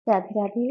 राधे राधे।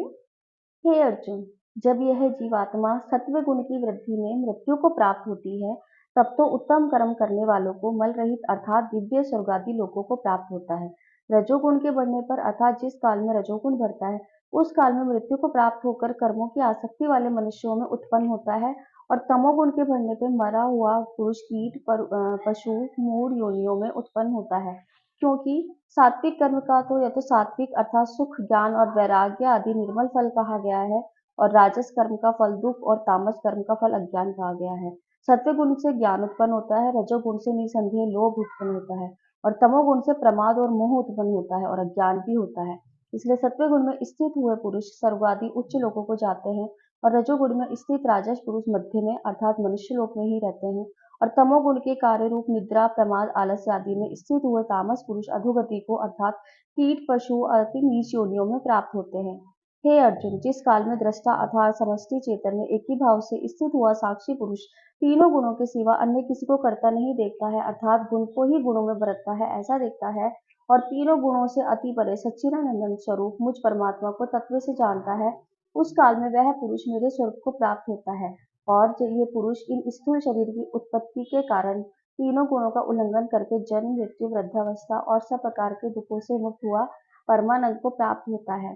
हे अर्जुन, जब यह जीवात्मा सत्व गुण की वृद्धि में मृत्यु को प्राप्त होती है, तब तो उत्तम कर्म करने वालों को मल रहित अर्थात दिव्य स्वर्गादि लोकों को प्राप्त होता है। रजोगुण के बढ़ने पर अर्थात जिस काल में रजोगुण बढ़ता है, उस काल में मृत्यु को प्राप्त होकर कर्मों की आसक्ति वाले मनुष्यों में उत्पन्न होता है। और तमोगुण के बढ़ने पर मरा हुआ पुरुष कीट पशु मूढ़ योनियों में उत्पन्न होता है। क्योंकि सात्विक कर्म का तो या तो सात्विक अर्थात सुख ज्ञान और वैराग्य आदि निर्मल फल कहा गया है, और राजस कर्म का फल दुख और तामस कर्म का फल अज्ञान कहा गया है। सत्व गुण से ज्ञान उत्पन्न होता है, रजोगुण से निसंदेह लोभ उत्पन्न होता है, और तमोगुण से प्रमाद और मोह उत्पन्न होता है और अज्ञान भी होता है। इसलिए सत्व गुण में स्थित हुए पुरुष स्वर्ग आदि उच्च लोकों को जाते हैं, और रजोगुण में स्थित राजस पुरुष मध्य में अर्थात मनुष्य लोक में ही रहते हैं, और तमोगुण के कार्य रूप निद्रा प्रमाद आलस्य आदि में स्थित हुए तामस पुरुष अधोगति को अर्थात कीट पशु अति नीच योनियों में प्राप्त होते हैं। हे अर्जुन, जिस काल में दृष्टा अर्थात समष्टि चेतन में एक ही भाव से स्थित हुआ साक्षी पुरुष तीनों गुणों के सिवा अन्य किसी को करता नहीं देखता है, अर्थात गुण को ही गुणों में बरतता है ऐसा देखता है, और तीनों गुणों से अति परे सच्चिदानंद स्वरूप मुझ परमात्मा को तत्व से जानता है, उस काल में वह पुरुष मेरे स्वरूप को प्राप्त होता है। और जब ये पुरुष इन स्थूल शरीर की उत्पत्ति के कारण तीनों गुणों का उल्लंघन करके जन्म मृत्यु वृद्धावस्था और सब प्रकार के दुखों से मुक्त हुआ परमानंद को प्राप्त होता है।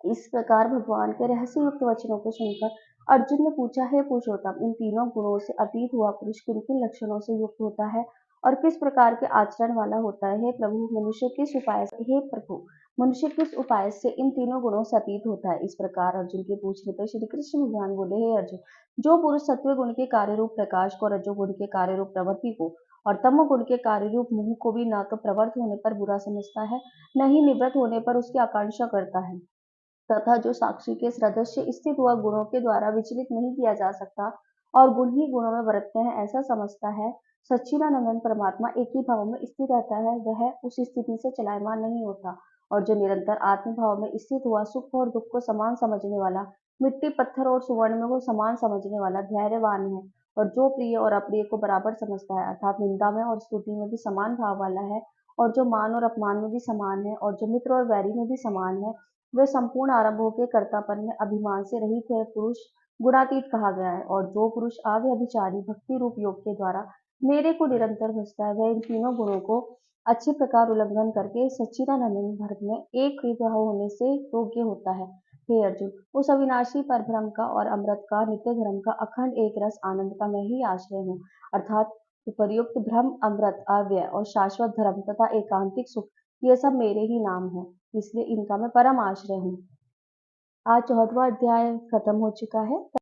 इस प्रकार भगवान के रहस्य युक्त वचनों को सुनकर अर्जुन ने पूछा, हे पुरुषोत्तम, इन तीनों गुणों से अतीत हुआ पुरुष किन किन लक्षणों से युक्त होता है और किस प्रकार के आचरण वाला होता है? हे प्रभु, मनुष्य किस उपाय से इन तीनों गुणों से अतीत होता है? इस प्रकार अर्जुन के पूछने पर श्री कृष्ण भगवान बोले, हे अर्जुन, जो पुरुष सत्व गुण के कार्य रूप प्रकाश को, रजोगुण के कार्य रूप प्रवृत्ति को और तमोगुण के कार्य रूप मोह को भी न तो प्रवृत्त होने पर बुरा समझता है, न ही निवृत्त होने पर उसकी आकांक्षा करता है, तथा जो साक्षी के सदृश स्थित हुआ गुणों के द्वारा विचलित नहीं किया जा सकता और गुण ही गुणों में बरतते हैं ऐसा समझता है, सच्चिदानंद परमात्मा एक ही भाव में स्थित रहता है, वह उस स्थिति से चलायमान नहीं होता। और जो निरंतर आत्म भाव में स्थित हुआ सुख और दुख को समान समझने वाला, मिट्टी पत्थर और सुवर्ण में को समान समझने वाला धैर्यवान है, और जो प्रिय और अप्रिय को बराबर समझता है अर्थात निंदा में और स्तुति में भी समान भाव वाला है, और जो मान और अपमान में भी समान है, और जो मित्र और वैरी में भी समान है, वे संपूर्ण आरंभों के कर्तापन में अभिमान से रहित है पुरुष गुणातीत कहा गया है। और जो पुरुष अव्यभिचारी भक्ति रूप योग के द्वारा मेरे को निरंतर भजता है, वह इन तीनों गुणों को अच्छी प्रकार उल्लंघन करके सच्चिदानंद भारत में एक ही भाव होने से योग्य होता है। हे अर्जुन, उस अविनाशी पर भ्रम का और अमृत का नित्य धर्म का अखंड एक रस आनंद का मैं ही आश्रय हूँ, अर्थात उपर्युक्त भ्रम अमृत अव्यय और शाश्वत धर्म तथा एकांतिक सुख, ये सब मेरे ही नाम है, इसलिए इनका मैं परम आश्रय हूँ। आज 14वां अध्याय खत्म हो चुका है।